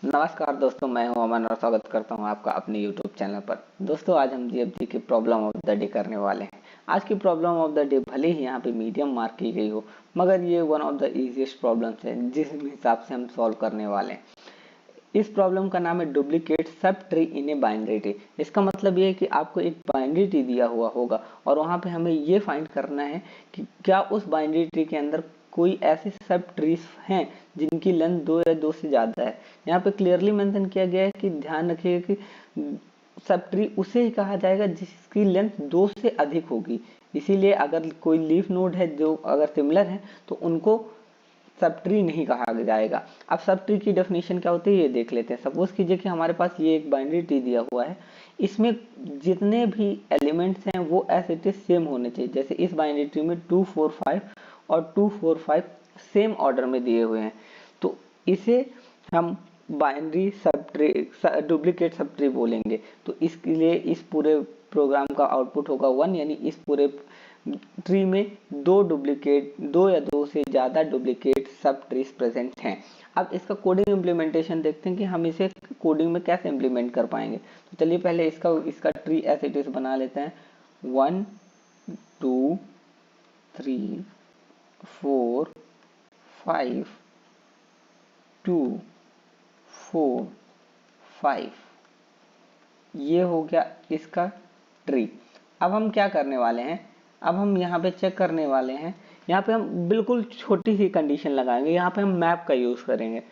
नमस्कार दोस्तों, मैं हूं अमन और स्वागत करता हूं आपका अपने YouTube चैनल पर। दोस्तों, आज हम जीएफजी की प्रॉब्लम ऑफ द डे करने वाले हैं। आज की प्रॉब्लम ऑफ द डे भले ही यहाँ पे मीडियम मार्क की गई हो, मगर ये one of the easiest problems है जिस हिसाब से हम सॉल्व करने वाले हैं। इस प्रॉब्लम का नाम है duplicate sub tree in a binary tree. इसका मतलब ये है कि आपको एक बाइनरी ट्री दिया हुआ होगा और वहाँ पे हमें ये फाइंड करना है कि क्या उस बाइनरी ट्री के अंदर कोई ऐसे सब ट्रीज हैं जिनकी लेंथ 2 या 2 से ज़्यादा है। यहाँ पे क्लियरली मेंशन किया गया है कि ध्यान रखिएगा कि सब ट्री उसे ही कहा जाएगा जिसकी लेंथ 2 से अधिक होगी। इसीलिए अगर कोई लीफ नोड है जो अगर सिमिलर है तो उनको सब ट्री नहीं कहा जाएगा। अब सब ट्री की डेफिनेशन क्या होती है ये देख लेते हैं। सपोज कीजिए कि हमारे पास ये एक बाइनरी ट्री दिया हुआ है, इसमें जितने भी एलिमेंट्स हैं वो एज इट इज सेम होने चाहिए। जैसे इस बाइनरी ट्री में 2 4 5 और 2 4 5 सेम ऑर्डर में दिए हुए हैं, तो इसे हम binary sub tree duplicate sub tree बोलेंगे। तो इसके लिए इस पूरे प्रोग्राम का आउटपुट होगा 1, यानी इस पूरे ट्री में दो या दो से ज्यादा डुप्लीकेट सब ट्रीज प्रेजेंट हैं। अब इसका कोडिंग इम्प्लीमेंटेशन देखते हैं कि हम इसे कोडिंग में कैसे इम्प्लीमेंट कर पाएंगे। तो चलिए पहले इसका ट्री एज इट इज बना लेते हैं। 1 2 3 4 5 2 4 5, ये हो गया इसका ट्री। अब हम क्या करने वाले हैं, अब हम यहाँ पे चेक करने वाले हैं। यहाँ पे हम बिल्कुल छोटी सी कंडीशन लगाएंगे। यहाँ पे हम मैप का यूज करेंगे।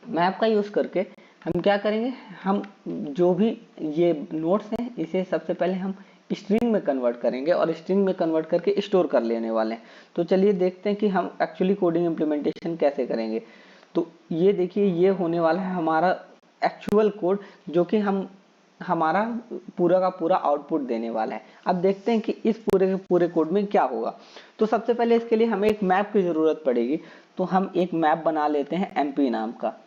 मैप का यूज करके हम क्या करेंगे, हम जो भी ये नोट्स हैं इसे सबसे पहले हम स्ट्रिंग में कन्वर्ट करेंगे और स्ट्रिंग में कन्वर्ट करके स्टोर कर लेने वाले हैं। तो चलिए देखते हैं कि हम एक्चुअली कोडिंग इम्प्लीमेंटेशन कैसे करेंगे। तो ये देखिए, ये होने वाला है हमारा एक्चुअल कोड जो कि हमारा पूरा का पूरा आउटपुट देने वाला है। अब देखते हैं कि इस पूरे के पूरे कोड में क्या होगा। तो सबसे पहले इसके लिए हमें एक मैप की जरूरत पड़ेगी। तो हम एक मैप बना लेते हैं एमपी नाम का।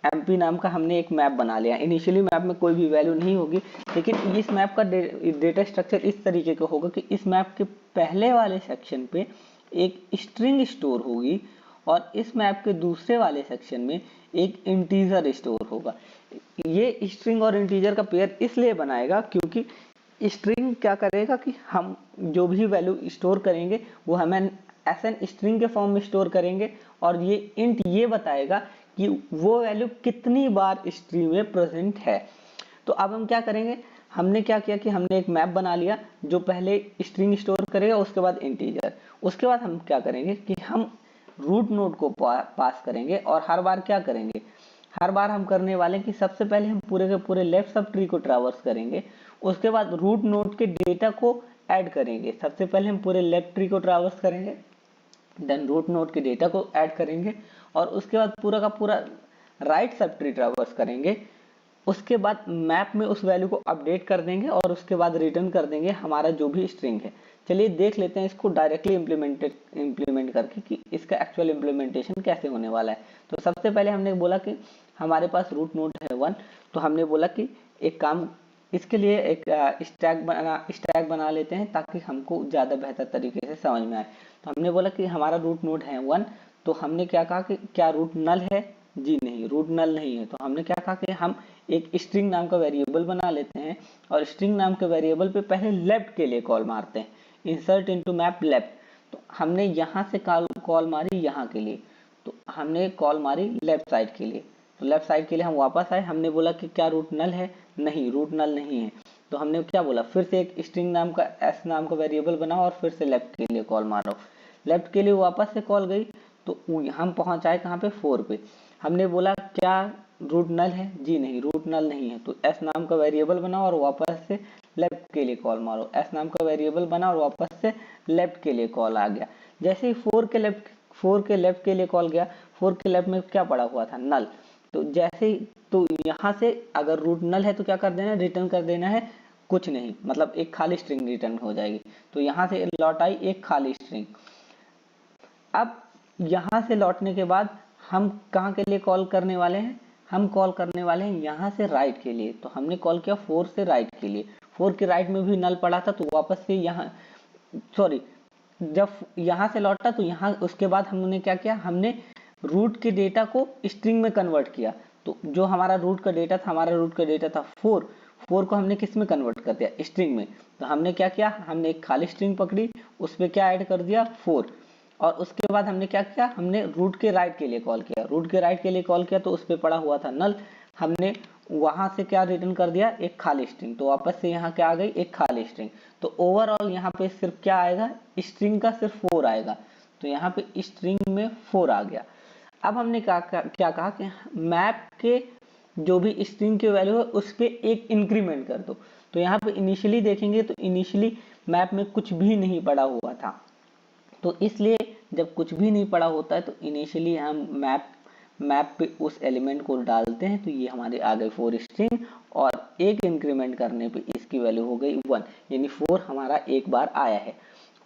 एमपी नाम का हमने एक मैप बना लिया। इनिशियली मैप में कोई भी वैल्यू नहीं होगी, लेकिन इस मैप का डेटा स्ट्रक्चर इस तरीके का होगा कि इस मैप के पहले वाले सेक्शन पे एक स्ट्रिंग स्टोर होगी और इस मैप के दूसरे वाले सेक्शन में एक इंटीजर स्टोर होगा। ये स्ट्रिंग और इंटीजर का पेयर इसलिए बनाएगा क्योंकि स्ट्रिंग क्या करेगा कि हम जो भी वैल्यू स्टोर करेंगे वो हमें एस एन स्ट्रिंग के फॉर्म में स्टोर करेंगे और ये इंट ये बताएगा कि वो वैल्यू कितनी बार स्ट्रिंग में प्रेजेंट है। तो अब हम क्या करेंगे, हमने क्या किया कि हमने एक मैप बना लिया जो पहले स्ट्रिंग स्टोर करेगा, उसके बाद इंटीजर। उसके बाद हम क्या करेंगे कि हम रूट नोड को पास करेंगे और हर बार क्या करेंगे, हर बार हम करने वाले हैं कि सबसे पहले हम पूरे के पूरे लेफ्ट सब ट्री को ट्रैवर्स करेंगे, उसके बाद रूट नोड के डेटा को ऐड करेंगे। सबसे पहले हम पूरे लेफ्ट ट्री को ट्रैवर्स करेंगे, देन रूट नोड के डेटा को ऐड करेंगे और उसके बाद पूरा का पूरा राइट सब ट्री ट्रैवर्स करेंगे। उसके बाद मैप में उस वैल्यू को अपडेट कर देंगे और उसके बाद रिटर्न कर देंगे हमारा जो भी स्ट्रिंग है। चलिए देख लेते हैं इसको डायरेक्टली इम्प्लीमेंट करके कि इसका एक्चुअल इम्प्लीमेंटेशन कैसे होने वाला है। तो सबसे पहले हमने बोला कि हमारे पास रूट नोड है 1, तो हमने बोला कि एक काम इसके लिए एक स्टैक बना लेते हैं ताकि हमको ज़्यादा बेहतर तरीके से समझ में आए। तो हमने बोला कि हमारा रूट नोड है 1, तो हमने क्या कहा कि क्या रूट नल है, जी नहीं, रूट नल नहीं है। तो हमने क्या कहा कि हम एक स्ट्रिंग नाम का वेरिएबल बना लेते हैं और स्ट्रिंग नाम के वेरिएबल पे पहले लेफ्ट के लिए कॉल मारते हैं, इंसर्ट इनटू मैप लेफ्ट। तो हमने यहाँ से कॉल मारी यहाँ के लिए, तो हमने कॉल मारी लेफ्ट साइड के लिए। तो लेफ्ट साइड के लिए हम वापस आए, हमने बोला कि क्या रूट नल है, नहीं, रूट नल नहीं है। तो हमने क्या बोला, फिर से एक स्ट्रिंग नाम का एस नाम का वेरिएबल बनाओ और फिर से लेफ्ट के लिए कॉल मारो। लेफ्ट के लिए वापस से कॉल गई तो हम पहुंचाए कहाँ पे, 4 पे। हमने बोला क्या रूट नल है, जी नहीं, रूट नल नहीं है। तो एस नाम का वेरिएबल बनाओ और वापस से लेफ्ट के लिए कॉल मारो। एस नाम का वेरिएबल बना और वापस से लेफ्ट के लिए कॉल आ गया। जैसे ही 4 के लेफ्ट के लिए कॉल गया, 4 के लेफ्ट में क्या पड़ा हुआ था, नल। तो जैसे ही, तो यहाँ से अगर रूट नल है तो क्या कर देना है, रिटर्न कर देना है कुछ नहीं, मतलब एक खाली स्ट्रिंग रिटर्न हो जाएगी। तो यहाँ से लौट आई एक खाली स्ट्रिंग। अब यहाँ से लौटने के बाद हम कहाँ के लिए कॉल करने वाले हैं, हम कॉल करने वाले हैं यहाँ से राइट के लिए। तो हमने कॉल किया 4 से राइट के लिए। 4 के राइट में भी नल पड़ा था, तो वापस से यहाँ, सॉरी, जब यहाँ से लौटा तो यहाँ उसके बाद हमने क्या किया, हमने रूट के डेटा को स्ट्रिंग में कन्वर्ट किया। तो जो हमारा रूट का डेटा था, हमारा रूट का डेटा था 4, 4 को हमने किस में कन्वर्ट कर दिया, स्ट्रिंग में। तो हमने क्या किया, हमने एक खाली स्ट्रिंग पकड़ी, उस पर क्या ऐड कर दिया 4, और उसके बाद हमने क्या किया, हमने रूट के राइट के लिए कॉल किया, रूट के राइट के लिए कॉल किया तो उस पर पड़ा हुआ था नल, हमने वहां से क्या रिटर्न कर दिया, एक खाली स्ट्रिंग। तो वापस से यहाँ क्या आ गई, एक खाली स्ट्रिंग। तो ओवरऑल यहाँ पे सिर्फ क्या आएगा, स्ट्रिंग का सिर्फ 4 आएगा। तो यहाँ पे स्ट्रिंग में 4 आ गया। अब हमने क्या कहा कि मैप के जो भी स्ट्रिंग की वैल्यू है उस पर एक इंक्रीमेंट कर दो। तो यहाँ पे इनिशियली देखेंगे तो इनिशियली मैप में कुछ भी नहीं पड़ा हुआ था, तो इसलिए जब कुछ भी नहीं पड़ा होता है तो इनिशियली हम मैप पे उस एलिमेंट को डालते हैं, तो ये हमारे आ गए 4 स्ट्रिंग, और एक इंक्रीमेंट करने पे इसकी वैल्यू हो गई 1, यानी 4 हमारा एक बार आया है।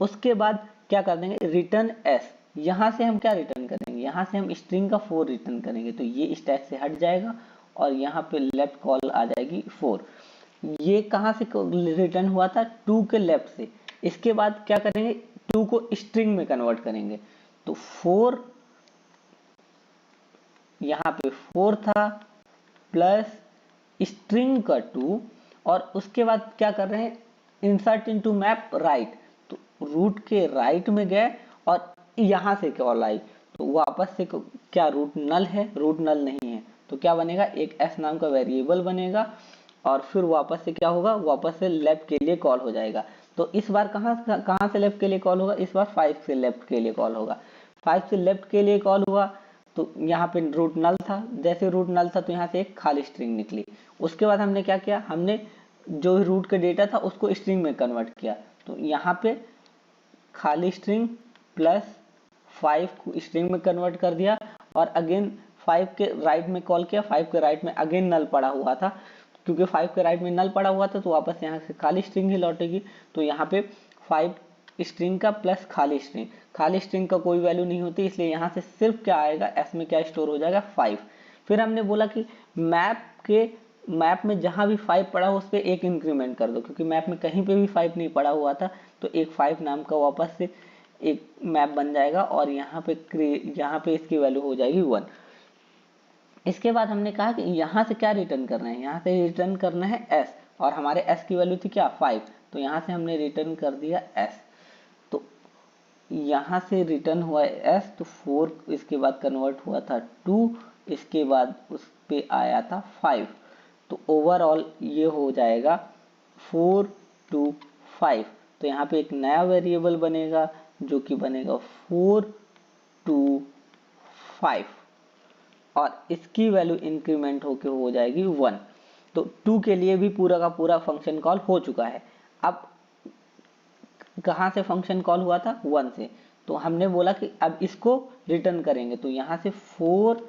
उसके बाद क्या कर देंगे, रिटर्न एस। यहाँ से हम क्या रिटर्न करेंगे, यहाँ से हम स्ट्रिंग का 4 रिटर्न करेंगे, तो ये स्टैक से हट जाएगा और यहाँ पे लेफ्ट कॉल आ जाएगी 4। ये कहाँ से रिटर्न हुआ था, 2 के लेफ्ट से। इसके बाद क्या करेंगे, 2 को स्ट्रिंग में कन्वर्ट करेंगे, तो 4 यहाँ पे 4 था प्लस स्ट्रिंग का 2, और उसके बाद क्या कर रहे हैं, इंसर्ट इनटू मैप राइट। तो रूट के राइट में गए और यहाँ से कॉल आई, तो वापस से क्या रूट नल है, रूट नल नहीं है, तो क्या बनेगा, एक एस नाम का वेरिएबल बनेगा, और फिर वापस से क्या होगा, वापस से लेफ्ट के लिए कॉल हो जाएगा। तो इस बार कहाँ से लेफ्ट के लिए कॉल होगा, इस बार 5 से लेफ्ट के लिए कॉल होगा। 5 से लेफ्ट के लिए कॉल हुआ तो यहाँ पे रूट नल था, जैसे रूट नल था तो यहाँ से एक खाली स्ट्रिंग निकली। उसके बाद हमने क्या किया, हमने जो रूट का डेटा था उसको स्ट्रिंग में कन्वर्ट किया, तो यहाँ पे खाली स्ट्रिंग प्लस 5 को स्ट्रिंग में कन्वर्ट कर दिया, और अगेन 5 के राइट में कॉल किया, 5 के राइट में अगेन नल पड़ा हुआ था, क्योंकि 5 के राइट में नल पड़ा हुआ था तो वापस यहाँ से खाली स्ट्रिंग ही लौटेगी। तो यहाँ पे 5 स्ट्रिंग का प्लस खाली स्ट्रिंग, खाली स्ट्रिंग का कोई वैल्यू नहीं होती, इसलिए यहाँ से सिर्फ क्या आएगा, एस में क्या स्टोर हो जाएगा, 5। फिर हमने बोला कि मैप में जहां भी 5 पड़ा हो उस पर एक इंक्रीमेंट कर दो, क्योंकि मैप में कहीं पे भी 5 नहीं पड़ा हुआ था, तो एक 5 नाम का वापस से एक मैप बन जाएगा, और यहाँ पे इसकी वैल्यू हो जाएगी 1। इसके बाद हमने कहा कि यहाँ से क्या रिटर्न करना है, यहाँ से रिटर्न करना है s, और हमारे s की वैल्यू थी क्या, 5, तो यहाँ से हमने रिटर्न कर दिया s। तो यहाँ से रिटर्न हुआ s, तो 4 इसके बाद कन्वर्ट हुआ था 2, इसके बाद उस पे आया था 5, तो ओवरऑल ये हो जाएगा 4 2 5। तो यहाँ पे एक नया वेरिएबल बनेगा जो कि बनेगा 4 2 5, और इसकी वैल्यू इंक्रीमेंट होके हो जाएगी 1। तो 2 के लिए भी पूरा का पूरा फंक्शन कॉल हो चुका है। अब कहाँ से फंक्शन कॉल हुआ था, 1 से, तो हमने बोला कि अब इसको रिटर्न करेंगे, तो यहाँ से 4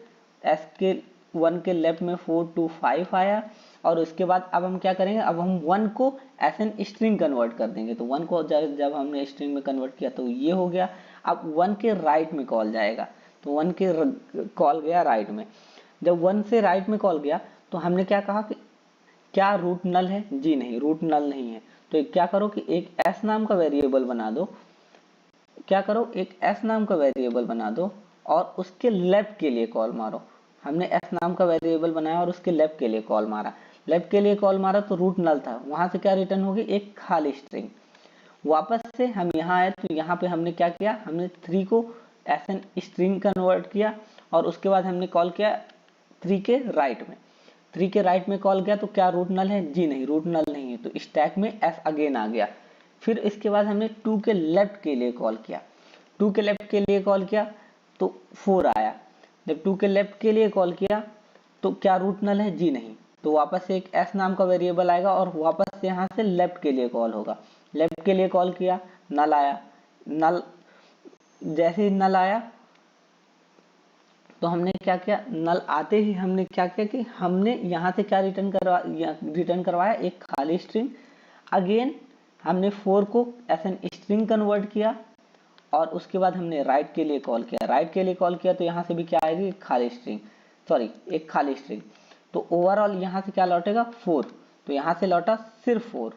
s के 1 के लेफ्ट में 4 2 5 आया, और उसके बाद अब हम क्या करेंगे, अब हम 1 को एस एन स्ट्रिंग कन्वर्ट कर देंगे। तो 1 को जब हमने स्ट्रिंग में कन्वर्ट किया तो ये हो गया। अब 1 के राइट में कॉल जाएगा, तो 1 के कॉल गया राइट में। जब 1 से राइट में कॉल गया तो हमने क्या कहा कि क्या रूट नल है, जी नहीं, रूट नल नहीं है। तो क्या करो कि एक s नाम का वेरिएबल बना दो, क्या करो, एक s नाम का वेरिएबल बना दो और उसके लेफ्ट के लिए कॉल मारो। हमने s नाम का वेरिएबल बनाया और उसके लेफ्ट के लिए कॉल मारा, लेफ्ट के लिए कॉल मारा तो रूट नल था, वहां से क्या रिटर्न होगी, एक खाली स्ट्रिंग। वापस से हम यहाँ आए तो यहाँ पे हमने क्या किया, हमने 3 को एस एन स्ट्रिंग कन्वर्ट किया, और उसके बाद हमने कॉल किया 3 के राइट में। 3 के राइट में कॉल गया तो क्या रूट नल है, जी नहीं, रूट नल नहीं है, तो स्टैक में एस अगेन आ गया। फिर इसके बाद हमने 2 के लेफ्ट के लिए कॉल किया, 2 के लेफ्ट के लिए कॉल किया तो 4 आया। जब 2 के लेफ्ट के लिए कॉल किया तो क्या रूट नल है, जी नहीं, तो वापस से एक s नाम का वेरिएबल आएगा और वापस से यहाँ से लेफ्ट के लिए कॉल होगा। लेफ्ट के लिए कॉल किया, नल आया, नल जैसे ही नल आया तो हमने क्या किया, नल आते ही हमने क्या किया कि हमने यहाँ से क्या रिटर्न करवाया, एक खाली स्ट्रिंग। अगेन हमने 4 को एस एन स्ट्रिंग कन्वर्ट किया, और उसके बाद हमने राइट के लिए कॉल किया, राइट के लिए कॉल किया तो यहाँ से भी क्या आएगी, खाली स्ट्रिंग, सॉरी एक खाली स्ट्रिंग। तो ओवरऑल यहाँ से क्या लौटेगा, 4, तो यहाँ से लौटा सिर्फ 4।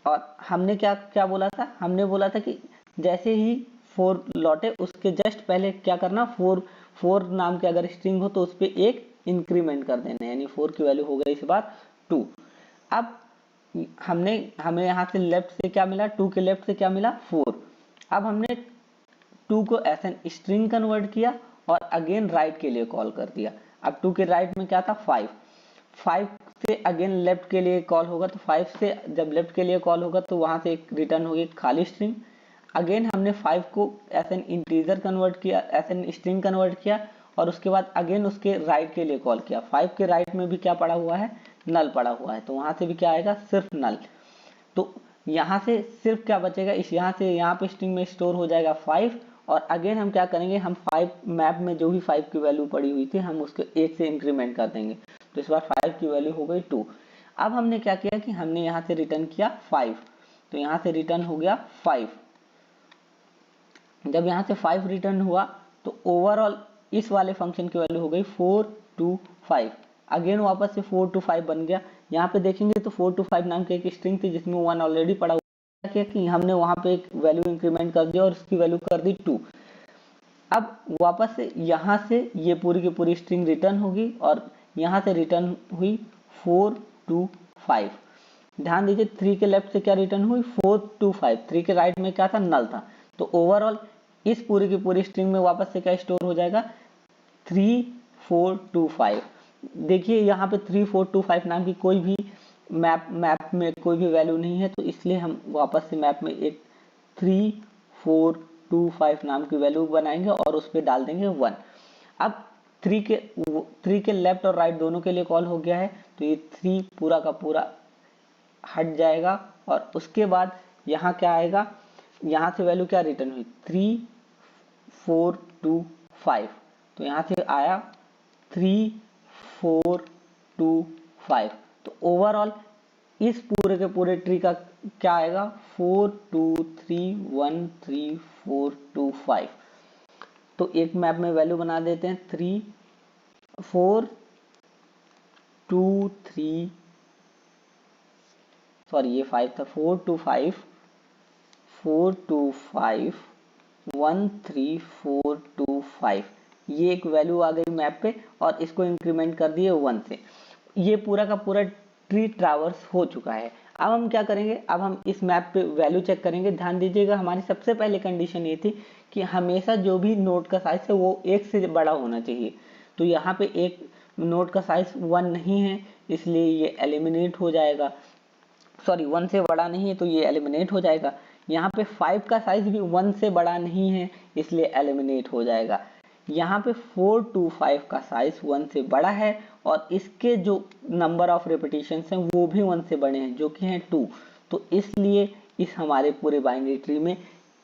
और हमने क्या क्या बोला था, हमने बोला था कि जैसे ही 4 लौटे उसके जस्ट पहले क्या करना, 4 नाम के अगर स्ट्रिंग हो तो उस पर एक इंक्रीमेंट कर देना है, यानी 4 की वैल्यू हो गई इस बार 2। अब हमें यहाँ से लेफ्ट से क्या मिला, 2 के लेफ्ट से क्या मिला 4। अब हमने 2 को एज एन स्ट्रिंग कन्वर्ट किया और अगेन राइट के लिए कॉल कर दिया। अब 2 के राइट में क्या था 5 से अगेन लेफ्ट के लिए कॉल होगा, तो 5 से जब लेफ्ट के लिए कॉल होगा तो वहां से एक रिटर्न होगी खाली स्ट्रिंग। अगेन हमने 5 को एज एन इंटीजर कन्वर्ट किया, एज एन स्ट्रिंग कन्वर्ट किया और उसके बाद अगेन उसके राइट के लिए कॉल किया। 5 के राइट में भी क्या पड़ा हुआ है, नल पड़ा हुआ है, तो वहां से भी क्या आएगा, सिर्फ नल। तो यहाँ से सिर्फ क्या बचेगा, इस यहाँ से यहाँ पे स्ट्रिंग में स्टोर हो जाएगा 5 और अगेन हम क्या करेंगे, हम 5 मैप में जो भी 5 की वैल्यू पड़ी हुई थी हम उसको 1 से इंक्रीमेंट कर देंगे, तो इस बार 5 की वैल्यू हो गई 2। अब हमने क्या किया कि हमने यहाँ से रिटर्न किया 5, तो यहाँ से रिटर्न हो गया 5। जब यहाँ से 5 रिटर्न हुआ तो ओवरऑल इस वाले फंक्शन की वैल्यू हो गई 4 2 5। अगेन वापस से 4 2 5 बन गया। यहाँ पे देखेंगे तो 4 2 5 नाम की एक स्ट्रिंग थी जिसमें 1 ऑलरेडी पड़ा हुआ है कि हमने वहां पे एक वैल्यू इंक्रीमेंट कर दिया और उसकी वैल्यू कर दी 2। अब वापस से यहाँ से ये पूरी की पूरी स्ट्रिंग रिटर्न होगी और यहाँ से रिटर्न हुई 4 2 5। ध्यान दीजिए 3 के लेफ्ट से क्या रिटर्न हुई 4 2 5, 3 के राइट में क्या था, नल था। तो ओवरऑल इस पूरी की पूरी स्ट्रिंग में वापस से क्या स्टोर हो जाएगा, 3 4 2 5। देखिए यहाँ पे 3 4 2 5 नाम की कोई भी मैप में कोई भी वैल्यू नहीं है, तो इसलिए हम वापस से मैप में एक 3 4 2 5 नाम की वैल्यू बनाएंगे और उस पर डाल देंगे 1। अब 3 के लेफ्ट और राइट दोनों के लिए कॉल हो गया है, तो ये 3 पूरा का पूरा हट जाएगा और उसके बाद यहाँ क्या आएगा, यहाँ से वैल्यू क्या रिटर्न हुई 3 4 2 5, तो यहाँ से आया 3 4 2 5। तो ओवरऑल इस पूरे के पूरे ट्री का क्या आएगा 4 2 3 1 3 4 2 5। तो एक मैप में वैल्यू बना देते हैं 3 4 2 3, सॉरी ये 5 था, 4 2 5 4 2 5 1 3 4 2 5। ये एक वैल्यू आ गई मैप पे और इसको इंक्रीमेंट कर दिए 1 से। ये पूरा का पूरा ट्री ट्रैवर्स हो चुका है। अब हम क्या करेंगे, अब हम इस मैप पे वैल्यू चेक करेंगे। ध्यान दीजिएगा हमारी सबसे पहले कंडीशन ये थी कि हमेशा जो भी नोड का साइज है वो 1 से बड़ा होना चाहिए। तो यहाँ पे एक नोड का साइज 1 नहीं है, इसलिए ये एलिमिनेट हो जाएगा। सॉरी 1 से बड़ा नहीं है तो ये एलिमिनेट हो जाएगा। यहाँ पे 5 का साइज भी 1 से बड़ा नहीं है, इसलिए एलिमिनेट हो जाएगा। यहाँ पे 4 2 5 का साइज 1 से बड़ा है और इसके जो नंबर ऑफ रिपीटिशंस हैं वो भी 1 से बड़े हैं, जो कि हैं 2। तो इसलिए इस हमारे पूरे बाइनरी ट्री में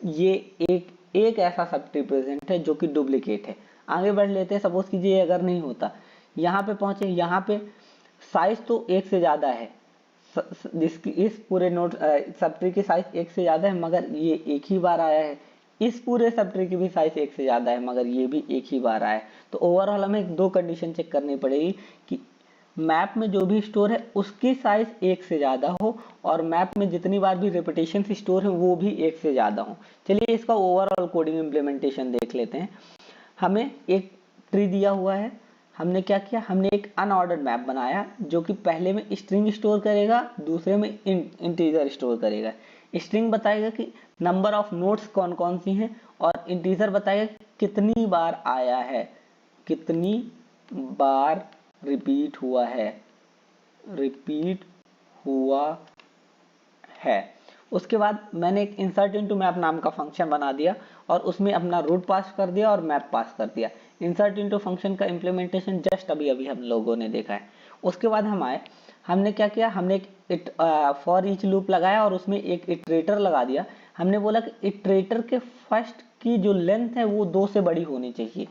ये एक ऐसा सब ट्री प्रेजेंट है जो कि डुप्लीकेट है। आगे बढ़ लेते हैं। सपोज कीजिए अगर नहीं होता, यहाँ पे पहुंचे, यहाँ पे साइज तो 1 से ज्यादा है, जिसकी इस पूरे नोड सब ट्री की साइज 1 से ज्यादा है, मगर ये एक ही बार आया है। इस पूरे सब ट्री की भी साइज 1 से ज्यादा है, मगर ये भी एक ही बार आया है। तो ओवरऑल हमें 2 कंडीशन चेक करनी पड़ेगी कि मैप में जो भी स्टोर है उसकी साइज 1 से ज्यादा हो और मैप में जितनी बार भी रिपीटेशन स्टोर है वो भी 1 से ज्यादा हो। चलिए इसका ओवरऑल कोडिंग इम्प्लीमेंटेशन देख लेते हैं। हमें एक ट्री दिया हुआ है, हमने क्या किया, हमने एक अनऑर्डर्ड मैप बनाया जो कि पहले में स्ट्रिंग स्टोर करेगा, दूसरे में इंटीजर स्टोर करेगा। स्ट्रिंग बताएगा कि नंबर ऑफ नोड्स कौन कौन सी हैं और इंटीजर बताएगा कितनी बार आया है, कितनी बार रिपीट हुआ है। उसके बाद मैंने एक इंसर्ट इनटू मैप नाम का फंक्शन बना दिया और उसमें अपना रूट पास कर दिया और मैप पास कर दिया। इंसर्ट इनटू फंक्शन का इम्प्लीमेंटेशन जस्ट अभी हम लोगों ने देखा है। उसके बाद हमने क्या किया, हमने एक फॉर ईच लूप लगाया और उसमें एक इटरेटर लगा दिया। हमने बोला कि इटरेटर के फर्स्ट की जो लेंथ है वो 2 से बड़ी होनी चाहिए।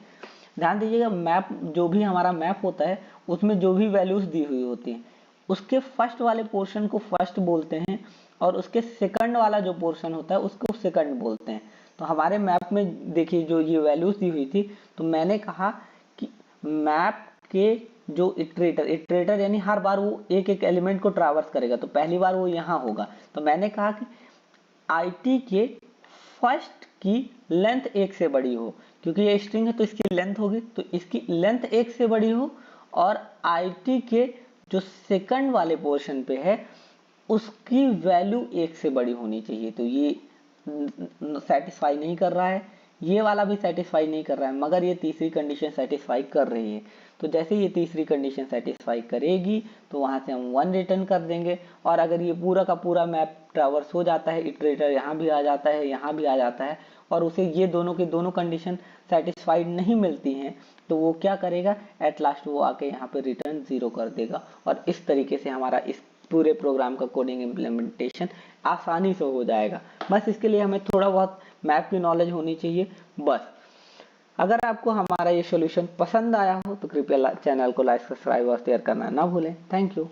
ध्यान दीजिएगा मैप, जो भी हमारा मैप होता है उसमें जो भी वैल्यूज दी हुई होती हैं उसके फर्स्ट वाले पोर्शन को फर्स्ट बोलते हैं और उसके सेकंड वाला जो पोर्शन होता है उसको सेकंड बोलते हैं। तो हमारे मैप में देखिए जो ये वैल्यूज दी हुई थी, तो मैंने कहा कि मैप के जो इटरेटर यानी हर बार वो एक एक एलिमेंट को ट्रैवर्स करेगा, तो पहली बार वो यहाँ होगा। तो मैंने कहा कि IT के फर्स्ट की लेंथ 1 से बड़ी हो, क्योंकि ये स्ट्रिंग है तो इसकी लेंथ होगी, तो इसकी लेंथ 1 से बड़ी हो और IT के जो सेकंड वाले पोर्शन पे है उसकी वैल्यू 1 से बड़ी होनी चाहिए। तो ये सेटिस्फाई नहीं कर रहा है, ये वाला भी सेटिस्फाई नहीं कर रहा है, मगर ये तीसरी कंडीशन सेटिस्फाई कर रही है। तो जैसे ये तीसरी कंडीशन सेटिस्फाई करेगी तो वहां से हम 1 रिटर्न कर देंगे। और अगर ये पूरा का पूरा मैप ट्रैवर्स हो जाता है, इटरेटर यहाँ भी आ जाता है, यहाँ भी आ जाता है, और उसे ये दोनों के दोनों कंडीशन सेटिस्फाइड नहीं मिलती हैं, तो वो क्या करेगा, एट लास्ट वो आके यहाँ पे रिटर्न 0 कर देगा। और इस तरीके से हमारा इस पूरे प्रोग्राम का कोडिंग इम्प्लीमेंटेशन आसानी से हो जाएगा। बस इसके लिए हमें थोड़ा बहुत मैप की नॉलेज होनी चाहिए बस। अगर आपको हमारा ये सॉल्यूशन पसंद आया हो तो कृपया चैनल को लाइक, सब्सक्राइब और शेयर करना ना भूलें। Thank you.